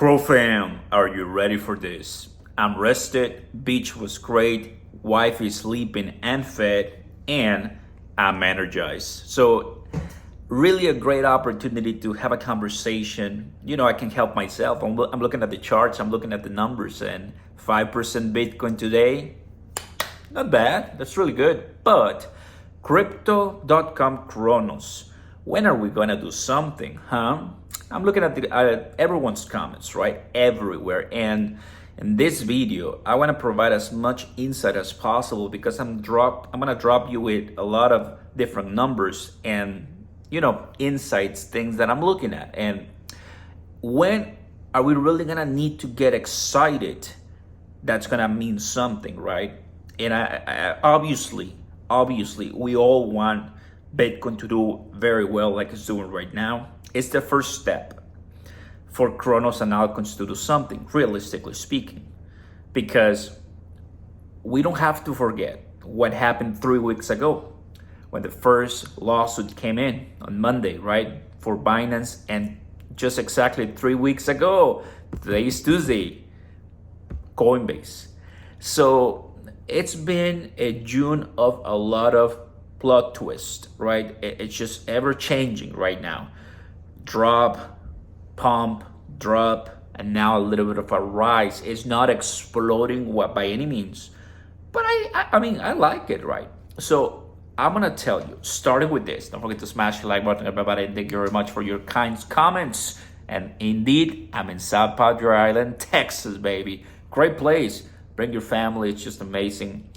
Crow fam, are you ready for this? I'm rested, beach was great, wife is sleeping and fed, and I'm energized. So really a great opportunity to have a conversation. I can help myself. I'm looking at the charts, I'm looking at the numbers, and 5% Bitcoin today, not bad, that's really good. But crypto.com CRONOS, when are we gonna do something, huh? I'm looking at everyone's comments, right? Everywhere. And in this video, I want to provide as much insight as possible because I'm gonna drop you with a lot of different numbers and insights, things that I'm looking at. And when are we really gonna need to get excited? That's gonna mean something, right? And I obviously we all want Bitcoin to do very well like it's doing right now. It's the first step for CRONOS and altcoins to do something, realistically speaking, because we don't have to forget what happened 3 weeks ago when the first lawsuit came in on Monday, right, for Binance, and just exactly 3 weeks ago, today is Tuesday, Coinbase. So it's been a June of a lot of plot twist, right? It's just ever changing right now. Drop, pump, drop, and now a little bit of a rise. It's not exploding by any means, but I mean, I like it, right? So I'm gonna tell you, starting with this, don't forget to smash the like button, everybody, and thank you very much for your kind comments. And indeed, I'm in South Padre Island, Texas, baby. Great place. Bring your family, it's just amazing.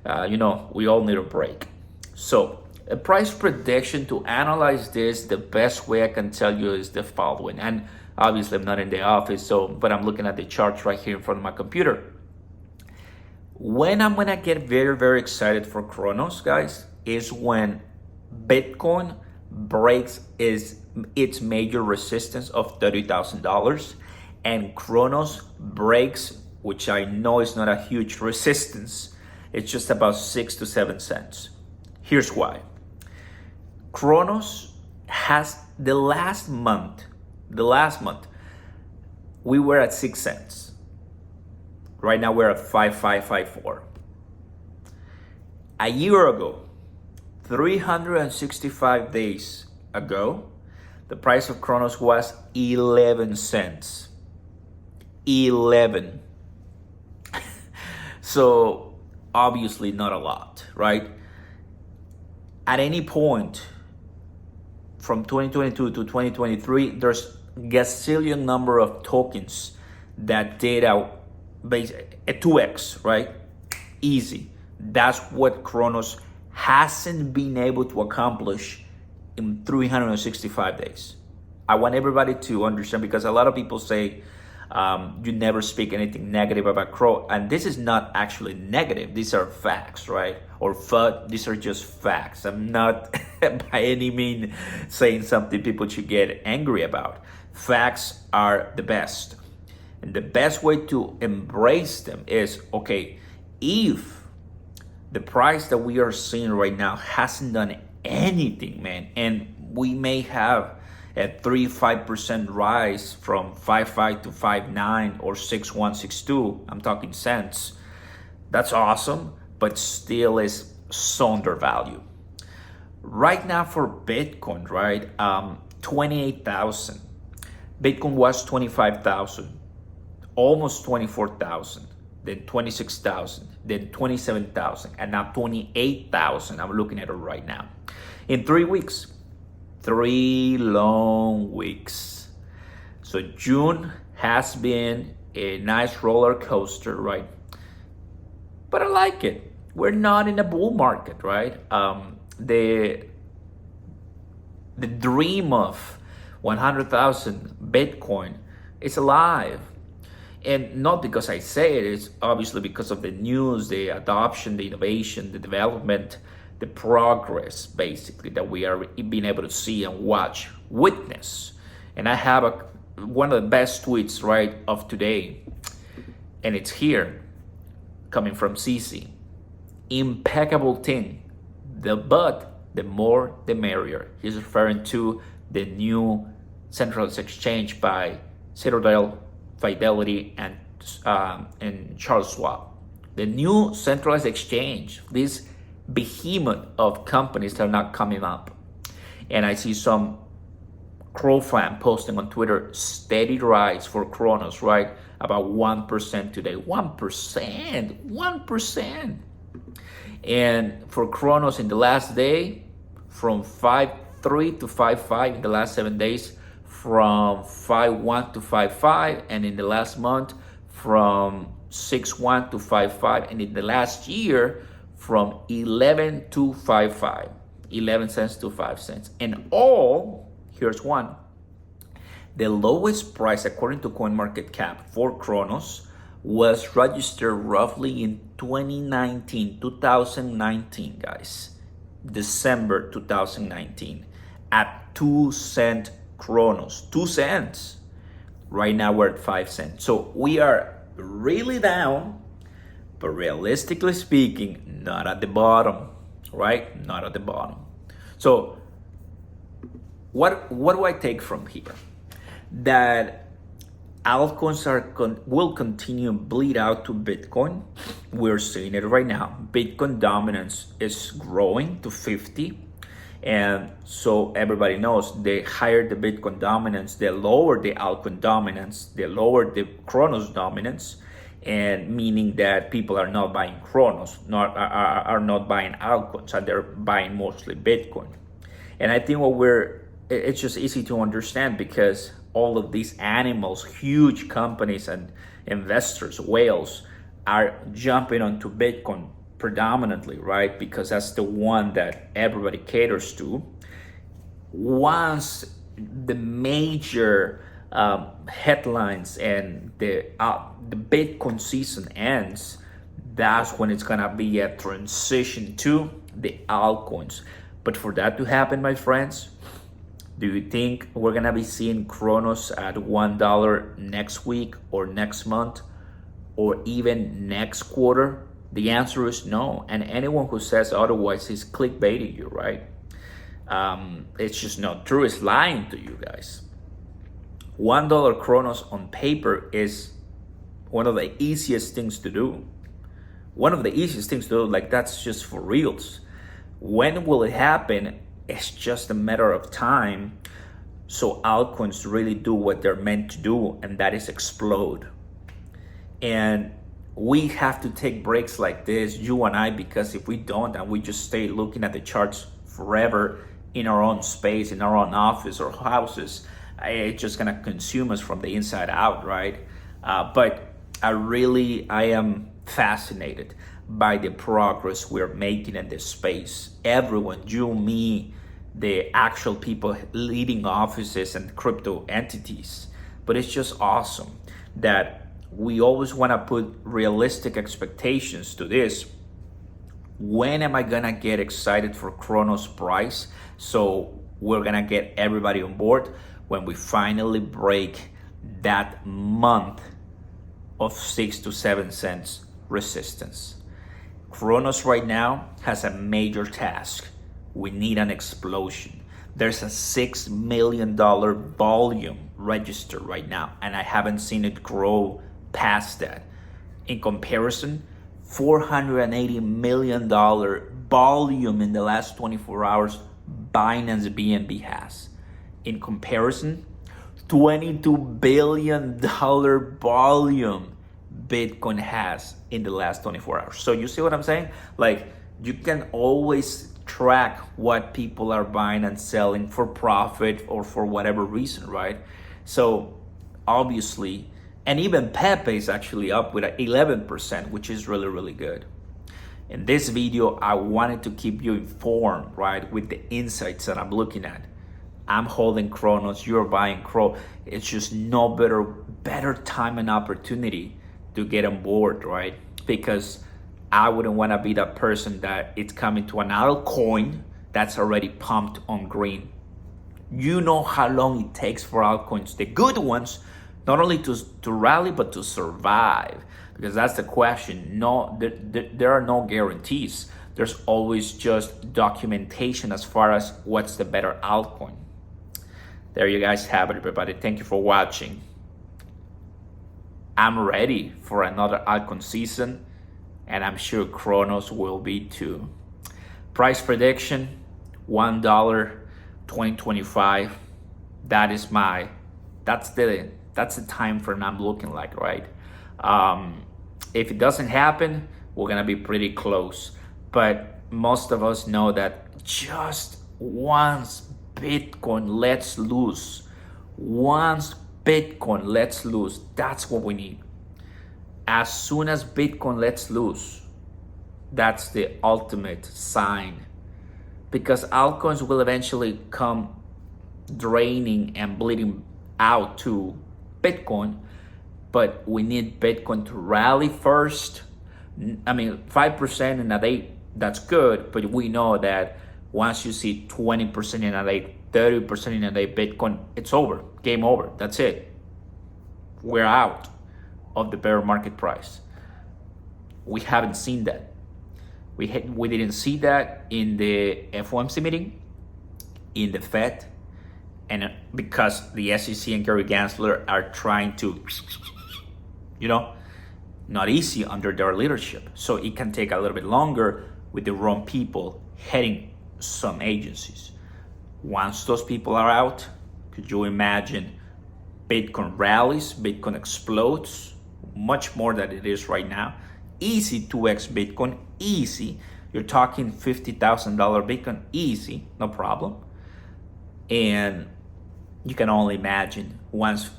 We all need a break. So a price prediction, to analyze this, the best way I can tell you is the following. And obviously I'm not in the office, but I'm looking at the charts right here in front of my computer. When I'm gonna get very, very excited for CRONOS, guys, is when Bitcoin breaks its major resistance of $30,000 and CRONOS breaks, which I know is not a huge resistance, it's just about 6 to 7 cents. Here's why. CRONOS has the last month, we were at 6 cents. Right now we're at 5.554. A year ago, 365 days ago, the price of CRONOS was 11 cents. 11. So obviously not a lot, right? At any point from 2022 to 2023, there's gazillion number of tokens that did a 2x, right? Easy. That's what CRONOS hasn't been able to accomplish in 365 days. I want everybody to understand, because a lot of people say you never speak anything negative about CRO, and this is not actually negative. These are facts, right? Or FUD, these are just facts. I'm not by any means saying something people should get angry about. Facts are the best. And the best way to embrace them is, okay, if the price that we are seeing right now hasn't done anything, man, and we may have a 3-5% rise from 5.5 to 5.9 or 6.162, I'm talking cents, that's awesome, but still is so undervalued. Right now for Bitcoin, right, 28,000. Bitcoin was 25,000, almost 24,000, then 26,000, then 27,000, and now 28,000. I'm looking at it right now. In 3 weeks, 3 long weeks. So June has been a nice roller coaster, right? But I like it. We're not in a bull market, right? The dream of 100,000 Bitcoin is alive. And not because I say it, it's obviously because of the news, the adoption, the innovation, the development, the progress, basically, that we are being able to see and watch, witness. And I have one of the best tweets, right, of today, and it's here, coming from CC. Impeccable thing, but the more the merrier. He's referring to the new centralized exchange by Citadel Fidelity, and Charles Schwab. The new centralized exchange, this behemoth of companies that are not coming up. And I see some Crow fan posting on Twitter, steady rise for Cronos, right? About 1% today. 1%. And for Cronos in the last day, from 5.3 to 5.5 in the last 7 days, from 5.1 to 5.5, and in the last month, from 6.1 to 5.5, and in the last year, from 11 to 5.5, 11 cents to 5 cents. And all, here's one, the lowest price according to CoinMarketCap for Cronos was registered roughly in 2019, guys. December 2019 at 2 cent Cronos, 2 cents. Right now we're at 5 cents. So we are really down, but realistically speaking, not at the bottom, right? Not at the bottom. So what do I take from here? That altcoins will continue to bleed out to Bitcoin. We're seeing it right now. Bitcoin dominance is growing to 50. And so everybody knows the higher the Bitcoin dominance, the lower the altcoin dominance, the lower the Cronos dominance, and meaning that people are not buying Cronos, are not buying altcoins, and they're buying mostly Bitcoin. And I think it's just easy to understand because all of these animals, huge companies and investors, whales, are jumping onto Bitcoin predominantly, right? Because that's the one that everybody caters to. Once the major headlines and the Bitcoin season ends, that's when it's gonna be a transition to the altcoins. But for that to happen, my friends, do you think we're gonna be seeing Cronos at $1 next week or next month or even next quarter? The answer is no. And anyone who says otherwise is clickbaiting you, right? It's just not true. It's lying to you guys. $1 Cronos on paper is one of the easiest things to do. Like that's just for reals. When will it happen? It's just a matter of time. So altcoins really do what they're meant to do, and that is explode. And we have to take breaks like this, you and I, because if we don't and we just stay looking at the charts forever in our own space, in our own office or houses, it's just gonna consume us from the inside out, right? But I am fascinated by the progress we're making in this space. Everyone, you, me, the actual people leading offices and crypto entities. But it's just awesome that we always want to put realistic expectations to this. When am I gonna get excited for Cronos price? So we're gonna get everybody on board when we finally break that month of 6 to 7 cents resistance. Cronos right now has a major task. We need an explosion. There's a $6 million volume registered right now, and I haven't seen it grow past that. In comparison, $480 million volume in the last 24 hours Binance BNB has. In comparison, $22 billion volume Bitcoin has in the last 24 hours. So you see what I'm saying? Like, you can always track what people are buying and selling for profit or for whatever reason, right? So obviously, and even Pepe is actually up with 11%, which is really, really good. In this video, I wanted to keep you informed, right, with the insights that I'm looking at. I'm holding Cronos, you're buying Crow. It's just no better time and opportunity to get on board, right? Because I wouldn't want to be that person that it's coming to an altcoin that's already pumped on green. You know how long it takes for altcoins, the good ones, not only to rally, but to survive. Because that's the question. No, there are no guarantees. There's always just documentation as far as what's the better altcoin. There you guys have it, everybody. Thank you for watching. I'm ready for another altcoin season, and I'm sure Chronos will be too. Price prediction, $1 2025. That's the time frame I'm looking like, right? If it doesn't happen, we're gonna be pretty close. But most of us know that just once Bitcoin lets loose, that's what we need. As soon as Bitcoin lets loose, that's the ultimate sign. Because altcoins will eventually come draining and bleeding out to Bitcoin, but we need Bitcoin to rally first. I mean, 5% in a day, that's good, but we know that once you see 20% in a day, 30% in a day, Bitcoin, it's over, game over, that's it. We're out of the bear market price. We haven't seen that. We didn't see that in the FOMC meeting, in the Fed, and because the SEC and Gary Gensler are trying to, not easy under their leadership. So it can take a little bit longer with the wrong people heading some agencies. Once those people are out, could you imagine Bitcoin rallies, Bitcoin explodes much more than it is right now. Easy 2x Bitcoin, easy. You're talking $50,000 Bitcoin, easy, no problem. And you can only imagine once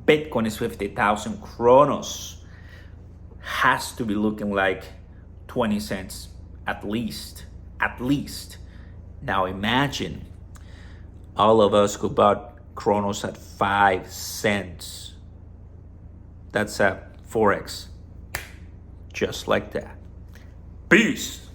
Bitcoin is 50,000, Chronos has to be looking like 20 cents at least. Now imagine all of us who bought Chronos at 5 cents. That's a 4x. Just like that. Peace.